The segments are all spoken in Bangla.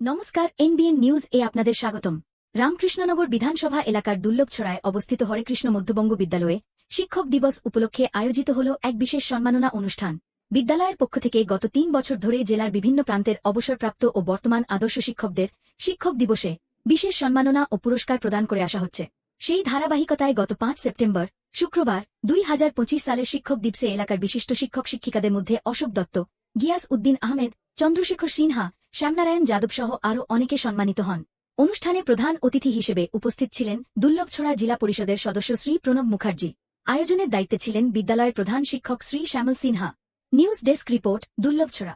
নমস্কার, এনবিএন নিউজ এ আপনাদের স্বাগতম। রামকৃষ্ণনগর বিধানসভা এলাকার দুর্লভছড়ায় অবস্থিত হরেকৃষ্ণ মধ্যবঙ্গ বিদ্যালয়ে শিক্ষক দিবস উপলক্ষে আয়োজিত হল এক বিশেষ সম্মাননা অনুষ্ঠান। বিদ্যালয়ের পক্ষ থেকে গত ৩ বছর ধরে জেলার বিভিন্ন প্রান্তের অবসরপ্রাপ্ত ও বর্তমান আদর্শ শিক্ষকদের শিক্ষক দিবসে বিশেষ সম্মাননা ও পুরস্কার প্রদান করে আসা হচ্ছে। সেই ধারাবাহিকতায় গত ৫ সেপ্টেম্বর শুক্রবার ২০২৫ সালের শিক্ষক দিবসে এলাকার বিশিষ্ট শিক্ষক শিক্ষিকাদের মধ্যে অশোক দত্ত, গিয়াস উদ্দিন আহমেদ, চন্দ্রশেখর সিনহা, শ্যামনারায়ণ যাদব সহ আরও অনেকে সম্মানিত হন। অনুষ্ঠানে প্রধান অতিথি হিসেবে উপস্থিত ছিলেন দুর্লভছড়া জেলা পরিষদের সদস্য শ্রী প্রণব মুখার্জি। আয়োজনের দায়িত্বে ছিলেন বিদ্যালয়ের প্রধান শিক্ষক Shri Shyamal Sinha. News desk report, Durlabhchhara.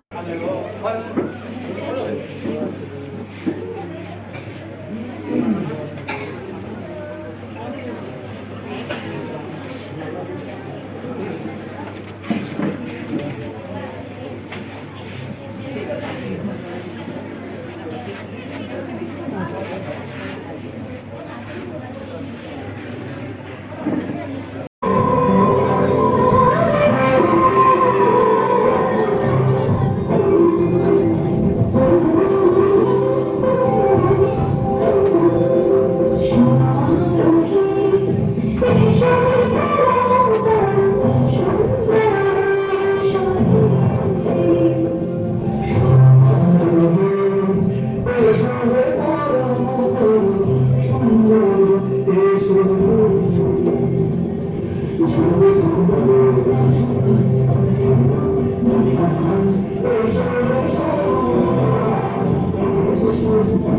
Thank you.